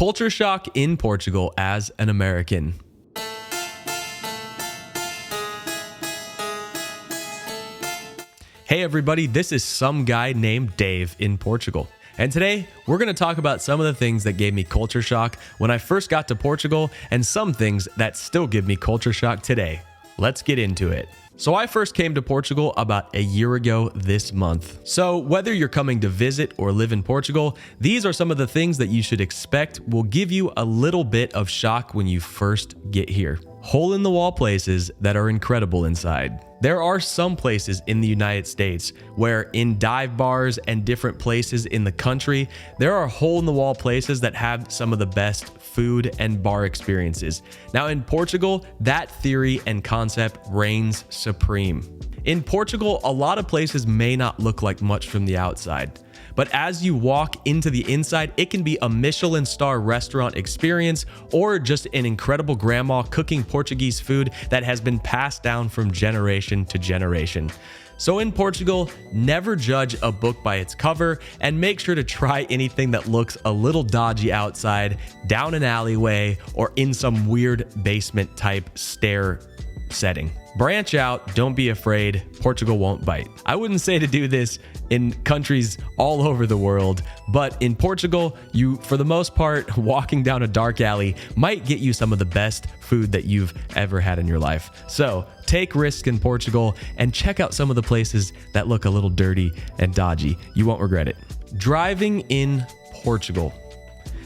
Culture shock in Portugal as an American. Hey everybody, this is some guy named Dave in Portugal. And today, we're going to talk about some of the things that gave me culture shock when I first got to Portugal and some things that still give me culture shock today. Let's get into it. So I first came to Portugal about a year ago this month. So whether you're coming to visit or live in Portugal, these are some of the things that you should expect will give you a little bit of shock when you first get here. Hole-in-the-wall places that are incredible inside. There are some places in the United States where in dive bars and different places in the country, there are hole-in-the-wall places that have some of the best food and bar experiences. Now in Portugal, that theory and concept reigns supreme. In Portugal, a lot of places may not look like much from the outside. But as you walk into the inside, it can be a Michelin star restaurant experience or just an incredible grandma cooking Portuguese food that has been passed down from generation to generation. So in Portugal, never judge a book by its cover and make sure to try anything that looks a little dodgy outside, down an alleyway, or in some weird basement type stair setting. Branch out, don't be afraid, Portugal won't bite. I wouldn't say to do this in countries all over the world, but in Portugal, you, for the most part, walking down a dark alley might get you some of the best food that you've ever had in your life. So take risks in Portugal and check out some of the places that look a little dirty and dodgy. You won't regret it. Driving in Portugal.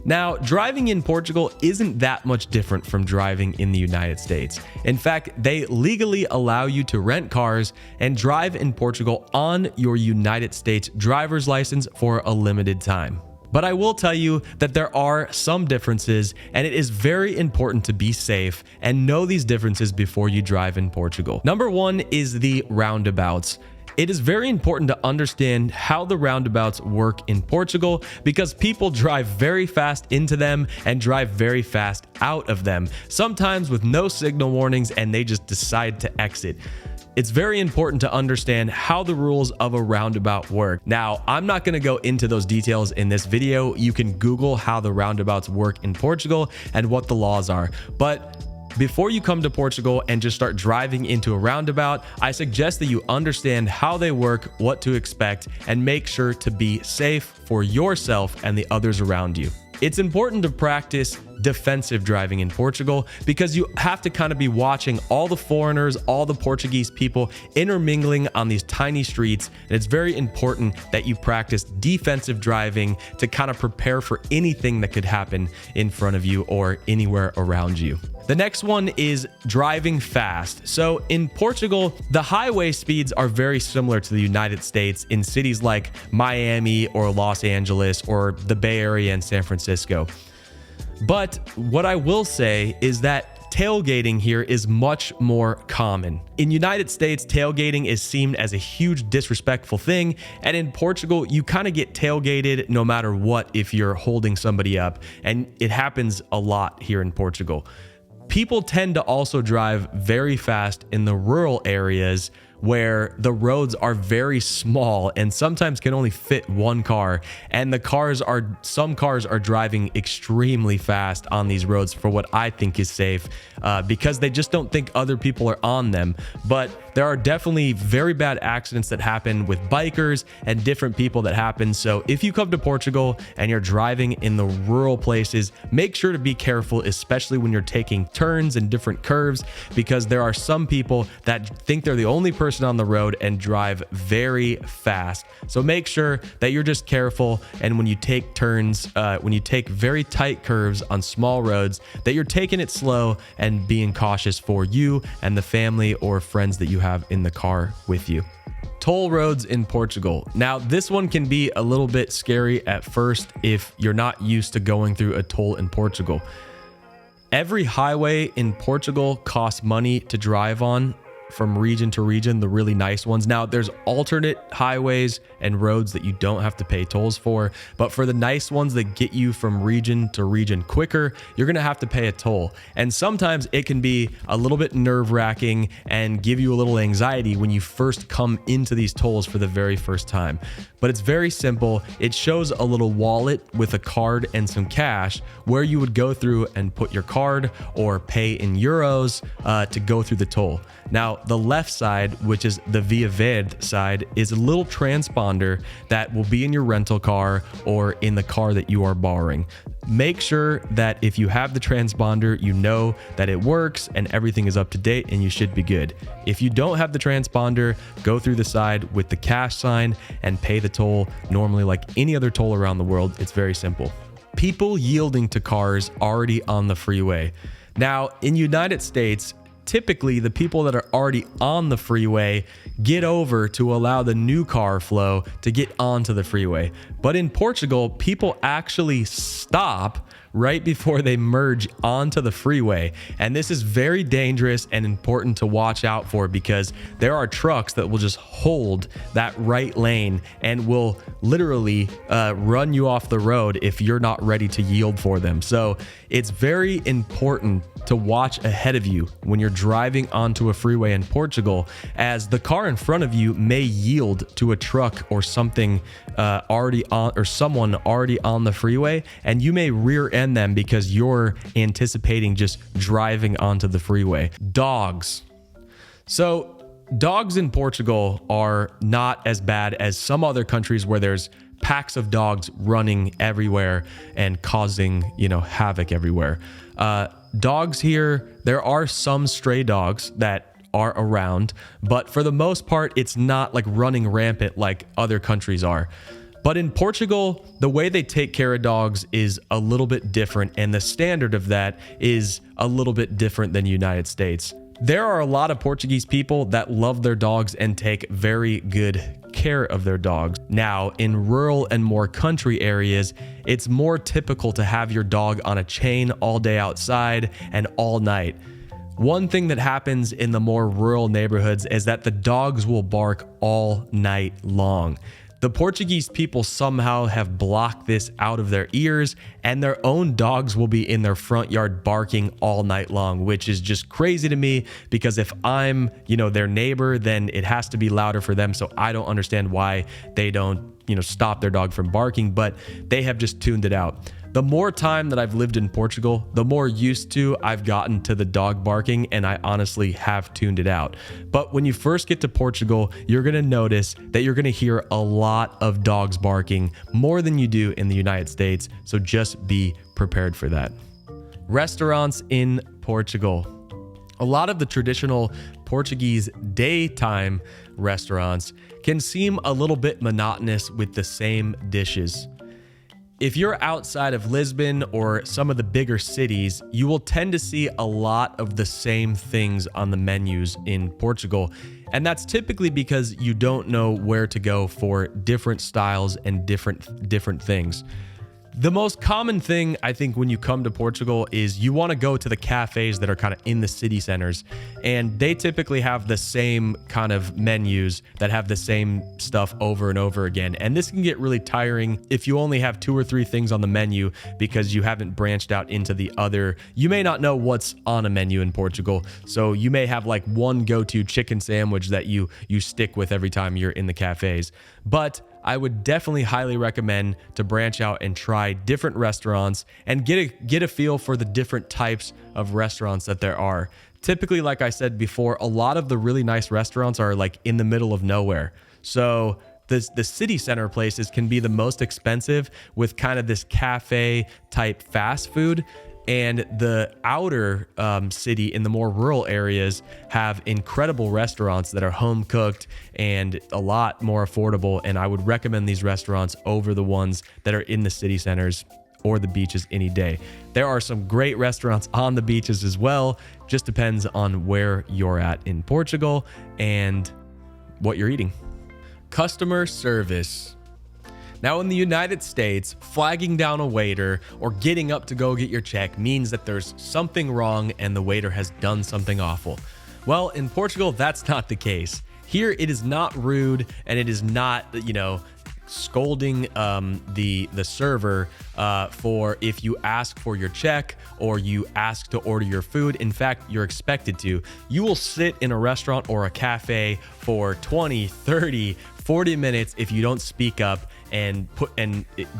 Now, driving in Portugal isn't that much different from driving in the United States. In fact, they legally allow you to rent cars and drive in Portugal on your United States driver's license for a limited time. But I will tell you that there are some differences, and it is very important to be safe and know these differences before you drive in Portugal. Number one is the roundabouts. It is very important to understand how the roundabouts work in Portugal because people drive very fast into them and drive very fast out of them, sometimes with no signal warnings, and they just decide to exit. It's very important to understand how the rules of a roundabout work. Now, I'm not going to go into those details in this video. You can Google how the roundabouts work in Portugal and what the laws are. But before you come to Portugal and just start driving into a roundabout, I suggest that you understand how they work, what to expect, and make sure to be safe for yourself and the others around you. It's important to practice defensive driving in Portugal because you have to kind of be watching all the foreigners, all the Portuguese people intermingling on these tiny streets. And it's very important that you practice defensive driving to kind of prepare for anything that could happen in front of you or anywhere around you. The next one is driving fast. So in Portugal, the highway speeds are very similar to the United States in cities like Miami or Los Angeles or the Bay Area and San Francisco. But what I will say is that tailgating here is much more common. In United States, tailgating is seen as a huge disrespectful thing, and in Portugal, you kind of get tailgated no matter what if you're holding somebody up, and it happens a lot here in Portugal. People tend to also drive very fast in the rural areas where the roads are very small and sometimes can only fit one car, and some cars are driving extremely fast on these roads for what I think is safe because they just don't think other people are on them. But there are definitely very bad accidents that happen with bikers and different people that happen. So if you come to Portugal and you're driving in the rural places, make sure to be careful, especially when you're taking turns and different curves, because there are some people that think they're the only person on the road and drive very fast. So make sure that you're just careful, and when you take turns, when you take very tight curves on small roads, that you're taking it slow and being cautious for you and the family or friends that you have in the car with you. Toll roads in Portugal. Now, this one can be a little bit scary at first if you're not used to going through a toll in Portugal. Every highway in Portugal costs money to drive on from region to region, the really nice ones. Now, there's alternate highways and roads that you don't have to pay tolls for, but for the nice ones that get you from region to region quicker, you're gonna have to pay a toll. And sometimes it can be a little bit nerve-wracking and give you a little anxiety when you first come into these tolls for the very first time. But it's very simple. It shows a little wallet with a card and some cash where you would go through and put your card or pay in euros to go through the toll. Now, the left side, which is the Via Verde side, is a little transponder that will be in your rental car or in the car that you are borrowing. Make sure that if you have the transponder, you know that it works and everything is up to date and you should be good. If you don't have the transponder, go through the side with the cash sign and pay the toll normally like any other toll around the world. It's very simple. People yielding to cars already on the freeway. Now, in United States, typically the people that are already on the freeway get over to allow the new car flow to get onto the freeway. But in Portugal, people actually stop right before they merge onto the freeway. And this is very dangerous and important to watch out for because there are trucks that will just hold that right lane and will literally run you off the road if you're not ready to yield for them. So it's very important to watch ahead of you when you're driving onto a freeway in Portugal, as the car in front of you may yield to a truck or something already on, or someone already on the freeway, and you may rear end them because you're anticipating just driving onto the freeway. Dogs. So dogs in Portugal are not as bad as some other countries where there's packs of dogs running everywhere and causing, havoc everywhere. Dogs here, there are some stray dogs that are around, but for the most part, it's not like running rampant like other countries are. But in Portugal, the way they take care of dogs is a little bit different, and the standard of that is a little bit different than the United States. There are a lot of Portuguese people that love their dogs and take very good care of their dogs. Now, in rural and more country areas, it's more typical to have your dog on a chain all day outside and all night. One thing that happens in the more rural neighborhoods is that the dogs will bark all night long. The Portuguese people somehow have blocked this out of their ears, and their own dogs will be in their front yard barking all night long, which is just crazy to me because if I'm, their neighbor, then it has to be louder for them. So I don't understand why they don't, stop their dog from barking, but they have just tuned it out. The more time that I've lived in Portugal, the more used to I've gotten to the dog barking, and I honestly have tuned it out. But when you first get to Portugal, you're going to notice that you're going to hear a lot of dogs barking, more than you do in the United States. So just be prepared for that. Restaurants in Portugal. A lot of the traditional Portuguese daytime restaurants can seem a little bit monotonous with the same dishes. If you're outside of Lisbon or some of the bigger cities, you will tend to see a lot of the same things on the menus in Portugal. And that's typically because you don't know where to go for different styles and different things. The most common thing, I think, when you come to Portugal is you want to go to the cafes that are kind of in the city centers, and they typically have the same kind of menus that have the same stuff over and over again. And this can get really tiring if you only have 2 or 3 things on the menu because you haven't branched out into the other. You may not know what's on a menu in Portugal, so you may have like one go-to chicken sandwich that you stick with every time you're in the cafes. But I would definitely highly recommend to branch out and try different restaurants and get a feel for the different types of restaurants that there are. Typically, like I said before, a lot of the really nice restaurants are like in the middle of nowhere. So the city center places can be the most expensive with kind of this cafe type fast food. And the outer city in the more rural areas have incredible restaurants that are home cooked and a lot more affordable. And I would recommend these restaurants over the ones that are in the city centers or the beaches any day. There are some great restaurants on the beaches as well. Just depends on where you're at in Portugal and what you're eating. Customer service. Now, in the United States, flagging down a waiter or getting up to go get your check means that there's something wrong and the waiter has done something awful. Well, in Portugal, that's not the case. Here, it is not rude, and it is not, scolding the server for if you ask for your check or you ask to order your food. In fact, you're expected to. You will sit in a restaurant or a cafe for 20, 30, 40 minutes if you don't speak up and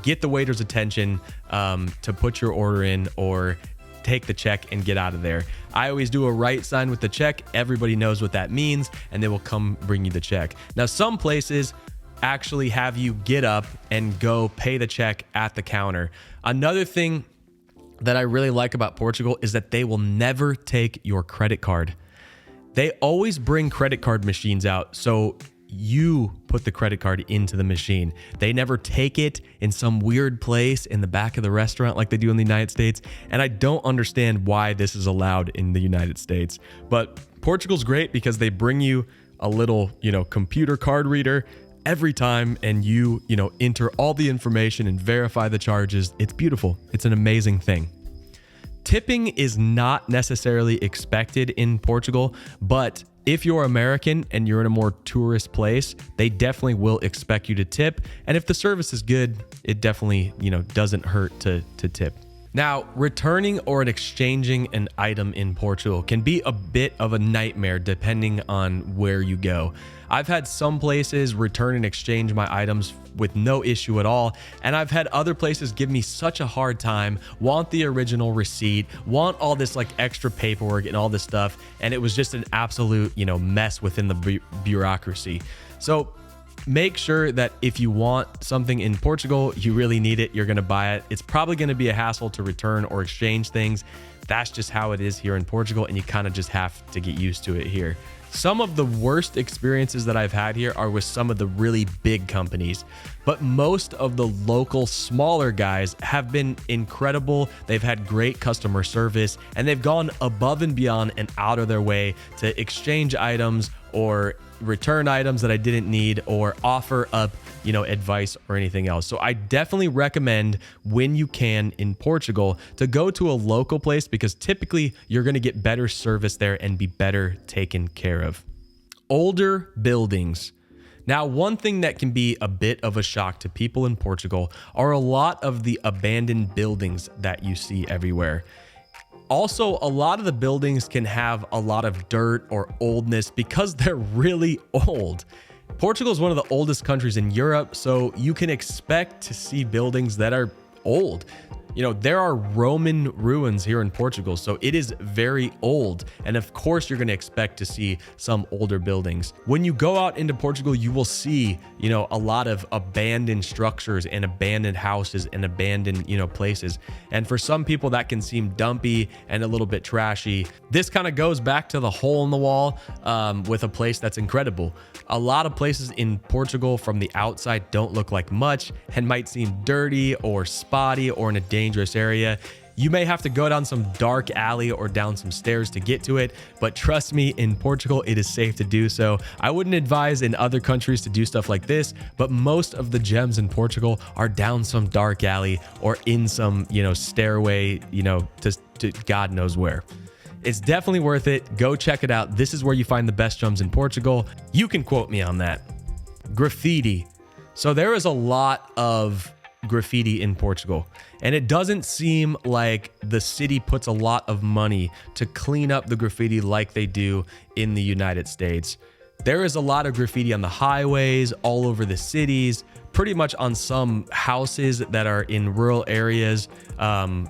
get the waiter's attention to put your order in or take the check and get out of there. I always do a right sign with the check. Everybody knows what that means, and they will come bring you the check. Now, some places actually have you get up and go pay the check at the counter. Another thing that I really like about Portugal is that they will never take your credit card. They always bring credit card machines out, so you put the credit card into the machine. They never take it in some weird place in the back of the restaurant like they do in the United States. And I don't understand why this is allowed in the United States. But Portugal's great because they bring you a little, computer card reader every time, and you enter all the information and verify the charges. It's beautiful. It's an amazing thing. Tipping is not necessarily expected in Portugal, but if you're American and you're in a more tourist place, they definitely will expect you to tip. And if the service is good, it definitely, doesn't hurt to tip. Now, returning or exchanging an item in Portugal can be a bit of a nightmare depending on where you go. I've had some places return and exchange my items with no issue at all, and I've had other places give me such a hard time, want the original receipt, want all this extra paperwork and all this stuff, and it was just an absolute, mess within the bureaucracy. So make sure that if you want something in Portugal, you really need it, you're going to buy it. It's probably going to be a hassle to return or exchange things. That's just how it is here in Portugal, and you kind of just have to get used to it here. Some of the worst experiences that I've had here are with some of the really big companies, but most of the local smaller guys have been incredible. They've had great customer service, and they've gone above and beyond and out of their way to exchange items or return items that I didn't need or offer up, advice or anything else. So I definitely recommend, when you can in Portugal, to go to a local place because typically you're going to get better service there and be better taken care of. Older buildings. Now, one thing that can be a bit of a shock to people in Portugal are a lot of the abandoned buildings that you see everywhere. Also, a lot of the buildings can have a lot of dirt or oldness because they're really old. Portugal is one of the oldest countries in Europe, so you can expect to see buildings that are old. There are Roman ruins here in Portugal, so it is very old. And of course, you're going to expect to see some older buildings. When you go out into Portugal, you will see, a lot of abandoned structures and abandoned houses and abandoned, places. And for some people, that can seem dumpy and a little bit trashy. This kind of goes back to the hole in the wall with a place that's incredible. A lot of places in Portugal from the outside don't look like much and might seem dirty or spotty or in a dangerous area. You may have to go down some dark alley or down some stairs to get to it, but trust me, in Portugal, it is safe to do so. I wouldn't advise in other countries to do stuff like this, but most of the gems in Portugal are down some dark alley or in some, stairway, to God knows where. It's definitely worth it. Go check it out. This is where you find the best gems in Portugal. You can quote me on that. Graffiti. So there is a lot of graffiti in Portugal, and it doesn't seem like the city puts a lot of money to clean up the graffiti like they do in the United States. There is a lot of graffiti on the highways, all over the cities, pretty much on some houses that are in rural areas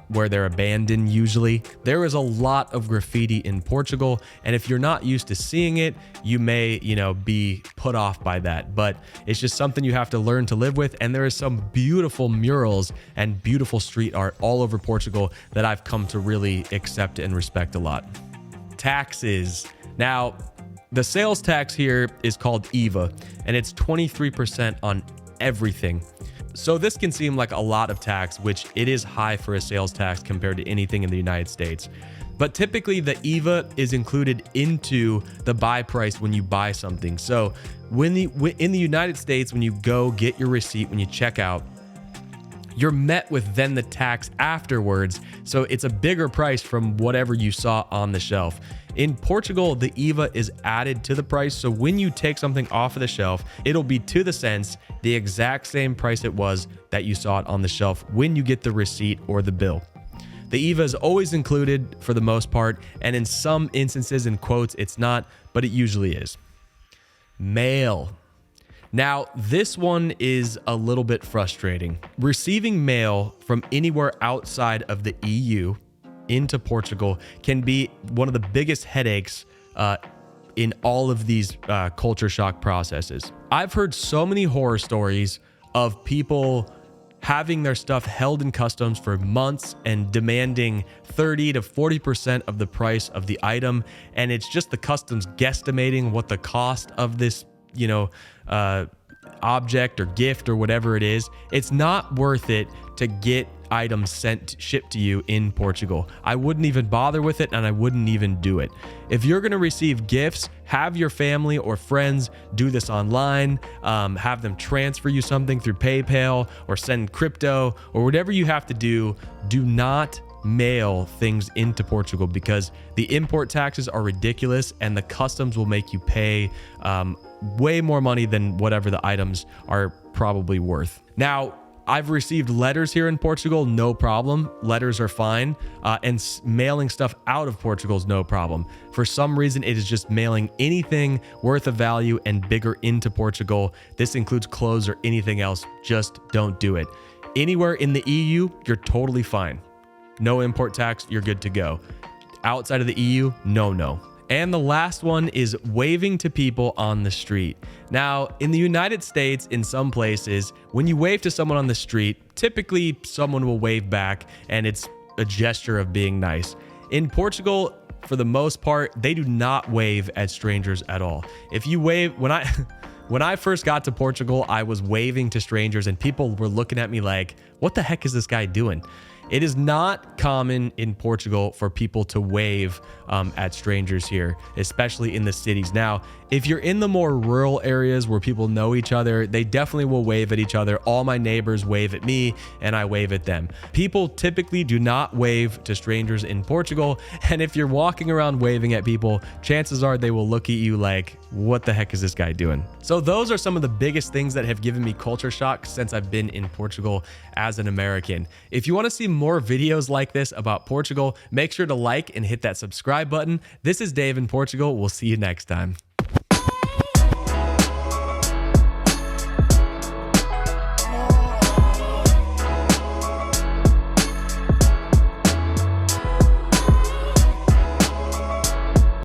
where they're abandoned usually. There is a lot of graffiti in Portugal, and if you're not used to seeing it, you may, be put off by that, but it's just something you have to learn to live with. And there is some beautiful murals and beautiful street art all over Portugal that I've come to really accept and respect a lot. Taxes. Now, the sales tax here is called IVA, and it's 23% on everything. So this can seem like a lot of tax, which it is high for a sales tax compared to anything in the United States. But typically the IVA is included into the buy price when you buy something. So in the United States, when you go get your receipt, when you check out, you're met with then the tax afterwards. So it's a bigger price from whatever you saw on the shelf. In Portugal, the IVA is added to the price. So when you take something off of the shelf, it'll be to the cents, the exact same price it was that you saw it on the shelf when you get the receipt or the bill. The IVA is always included for the most part, and in some instances, in quotes, it's not, but it usually is. Mail. Now, this one is a little bit frustrating. Receiving mail from anywhere outside of the EU into Portugal can be one of the biggest headaches in all of these culture shock processes. I've heard so many horror stories of people having their stuff held in customs for months and demanding 30 to 40% of the price of the item. And it's just the customs guesstimating what the cost of this, object or gift or whatever it is. It's not worth it to get items shipped to you in Portugal. I wouldn't even bother with it, and I wouldn't even do it. If you're going to receive gifts, have your family or friends do this online, have them transfer you something through PayPal or send crypto or whatever you have to do. Do not mail things into Portugal because the import taxes are ridiculous and the customs will make you pay way more money than whatever the items are probably worth. Now, I've received letters here in Portugal, no problem. Letters are fine. And mailing stuff out of Portugal is no problem. For some reason, it is just mailing anything worth of value and bigger into Portugal. This includes clothes or anything else. Just don't do it. Anywhere in the EU, you're totally fine. No import tax, you're good to go. Outside of the EU, no. And the last one is waving to people on the street. Now, in the United States, in some places, when you wave to someone on the street, typically someone will wave back and it's a gesture of being nice. In Portugal, for the most part, they do not wave at strangers at all. If you wave, when I first got to Portugal, I was waving to strangers and people were looking at me like, what the heck is this guy doing? It is not common in Portugal for people to wave at strangers here, especially in the cities. Now, if you're in the more rural areas where people know each other, they definitely will wave at each other. All my neighbors wave at me and I wave at them. People typically do not wave to strangers in Portugal. And if you're walking around waving at people, chances are they will look at you like, what the heck is this guy doing? So those are some of the biggest things that have given me culture shock since I've been in Portugal as an American. If you want to see more videos like this about Portugal, make sure to like and hit that subscribe button. This is Dave in Portugal. We'll see you next time.